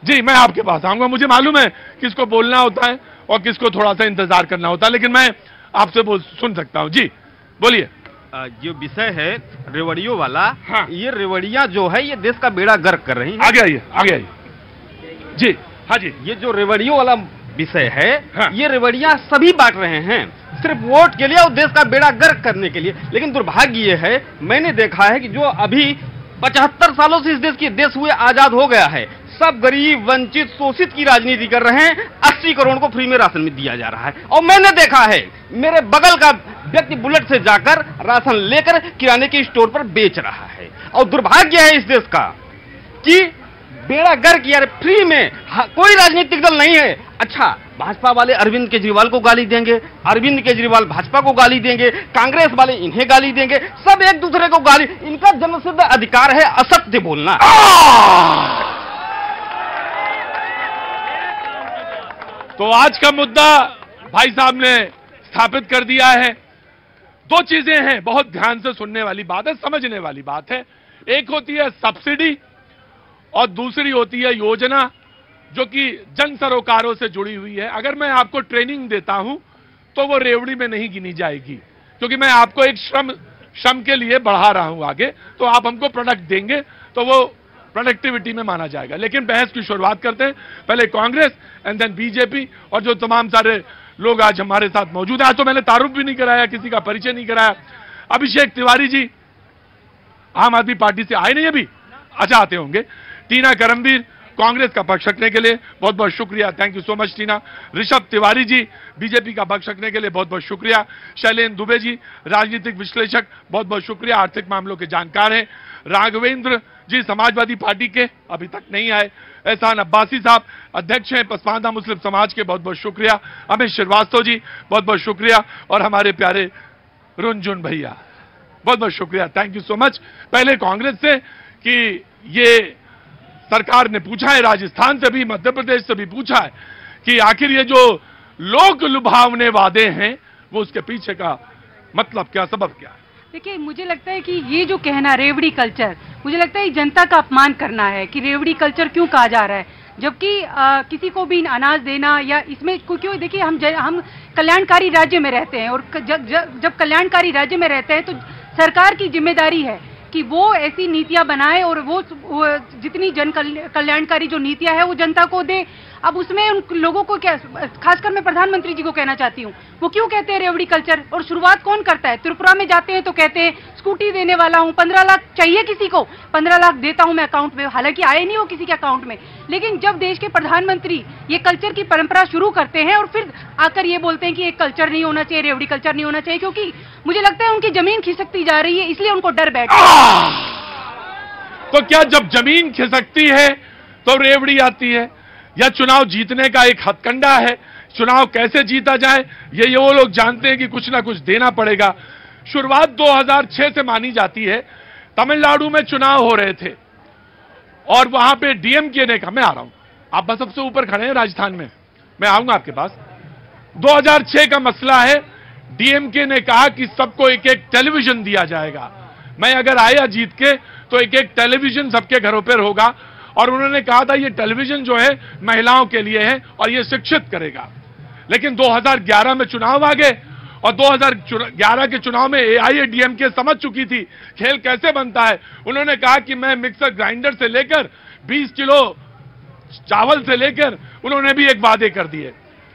जी, मैं आपके पास आऊंगा। मुझे मालूम है किसको बोलना होता है और किसको थोड़ा सा इंतजार करना होता है, लेकिन मैं आपसे सुन सकता हूं। जी बोलिए। जो विषय है रेवड़ियों वाला, हाँ। ये रेवड़ियां जो है ये देश का बेड़ा गर्क कर रही हैं। आगे आइए, आगे आइए। जी हाँ जी। ये जो रेवड़ियों वाला विषय है, हाँ। ये रेवड़ियां सभी बांट रहे हैं सिर्फ वोट के लिए और देश का बेड़ा गर्क करने के लिए। लेकिन दुर्भाग्य ये है, मैंने देखा है कि जो अभी 75 सालों से इस देश हुए आजाद हो गया है, सब गरीब वंचित शोषित की राजनीति कर रहे हैं। 80 करोड़ को फ्री में राशन में दिया जा रहा है और मैंने देखा है मेरे बगल का व्यक्ति बुलेट से जाकर राशन लेकर किराने के स्टोर पर बेच रहा है। और दुर्भाग्य है इस देश का कि बेड़ा गर्क यार फ्री में कोई राजनीतिक दल नहीं है। अच्छा, भाजपा वाले अरविंद केजरीवाल को गाली देंगे, अरविंद केजरीवाल भाजपा को गाली देंगे, कांग्रेस वाले इन्हें गाली देंगे, सब एक दूसरे को गाली। इनका जन्मसिद्ध अधिकार है असत्य बोलना। तो आज का मुद्दा भाई साहब ने स्थापित कर दिया है। दो चीजें हैं, बहुत ध्यान से सुनने वाली बात है, समझने वाली बात है। एक होती है सब्सिडी और दूसरी होती है योजना, जो कि जन सरोकारों से जुड़ी हुई है। अगर मैं आपको ट्रेनिंग देता हूं तो वो रेवड़ी में नहीं गिनी जाएगी, क्योंकि मैं आपको एक श्रम के लिए बढ़ा रहा हूं आगे, तो आप हमको प्रोडक्ट देंगे तो वो प्रोडक्टिविटी में माना जाएगा। लेकिन बहस की शुरुआत करते हैं, पहले कांग्रेस एंड देन बीजेपी और जो तमाम सारे लोग आज हमारे साथ मौजूद है। आज तो मैंने तारुफ भी नहीं कराया, किसी का परिचय नहीं कराया। अभिषेक तिवारी जी आम आदमी पार्टी से आए नहीं अभी, अच्छा आते होंगे। टीना करमवीर कांग्रेस का पक्ष रखने के लिए बहुत बहुत शुक्रिया, thank you so much Tina. Rishabh Tiwari ji BJP का पक्ष रखने के लिए बहुत बहुत शुक्रिया। शैलेंद्र दुबे जी राजनीतिक विश्लेषक, बहुत बहुत शुक्रिया, आर्थिक मामलों के जानकार हैं। राघवेंद्र जी समाजवादी पार्टी के, अभी तक नहीं आए। एहसान अब्बासी साहब अध्यक्ष हैं पसमानदा मुस्लिम समाज के, बहुत बहुत शुक्रिया। अमित श्रीवास्तव जी बहुत बहुत शुक्रिया। और हमारे प्यारे रुंजुन भैया बहुत बहुत शुक्रिया, थैंक यू सो मच। पहले कांग्रेस से कि ये सरकार ने पूछा है, राजस्थान से भी मध्य प्रदेश से भी पूछा है कि आखिर ये जो लोक लुभावने वादे हैं वो उसके पीछे का मतलब क्या, सबब क्या है। देखिए, मुझे लगता है कि ये जो कहना रेवड़ी कल्चर, मुझे लगता है जनता का अपमान करना है कि रेवड़ी कल्चर क्यों कहा जा रहा है, जबकि किसी को भी अनाज देना या इसमें क्यों। देखिए, हम कल्याणकारी राज्य में रहते हैं और जब कल्याणकारी राज्य में रहते हैं तो सरकार की जिम्मेदारी है कि वो ऐसी नीतियां बनाए और वो जितनी जन कल्याणकारी जो नीतियां है वो जनता को दे। अब उसमें उन लोगों को क्या, खासकर मैं प्रधानमंत्री जी को कहना चाहती हूँ, वो क्यों कहते हैं रेवड़ी कल्चर, और शुरुआत कौन करता है। त्रिपुरा में जाते हैं तो कहते हैं स्कूटी देने वाला हूँ, 15 लाख चाहिए किसी को, 15 लाख देता हूँ मैं अकाउंट में, हालांकि आए नहीं हो किसी के अकाउंट में। लेकिन जब देश के प्रधानमंत्री ये कल्चर की परंपरा शुरू करते हैं और फिर आकर ये बोलते हैं कि एक कल्चर नहीं होना चाहिए, रेवड़ी कल्चर नहीं होना चाहिए, क्योंकि मुझे लगता है उनकी जमीन खिसकती जा रही है, इसलिए उनको डर बैठ। तो क्या जब जमीन खिसकती है तो रेवड़ी आती है, या चुनाव जीतने का एक हथकंडा है, चुनाव कैसे जीता जाए ये वो लोग जानते हैं कि कुछ ना कुछ देना पड़ेगा। शुरुआत 2006 से मानी जाती है। तमिलनाडु में चुनाव हो रहे थे और वहां पे डीएमके ने कहा, मैं आ रहा हूं, आप बस सबसे ऊपर खड़े हैं राजस्थान में, मैं आऊंगा आपके पास। 2006 का मसला है, डीएमके ने कहा कि सबको एक एक टेलीविजन दिया जाएगा। मैं अगर आया जीत के तो एक एक टेलीविजन सबके घरों पर होगा, और उन्होंने कहा था ये टेलीविजन जो है महिलाओं के लिए है और ये शिक्षित करेगा। लेकिन 2011 में चुनाव आ गए और 2011 के चुनाव में एआईएडीएमके समझ चुकी थी खेल कैसे बनता है। उन्होंने कहा कि मैं मिक्सर ग्राइंडर से लेकर 20 किलो चावल से लेकर उन्होंने भी एक वादे कर दिए।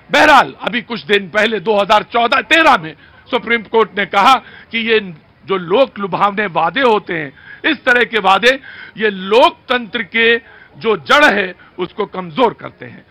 बहरहाल अभी कुछ दिन पहले 2014-13 में सुप्रीम कोर्ट ने कहा कि ये जो लोक लुभावने वादे होते हैं, इस तरह के वादे, ये लोकतंत्र के जो जड़ है उसको कमजोर करते हैं।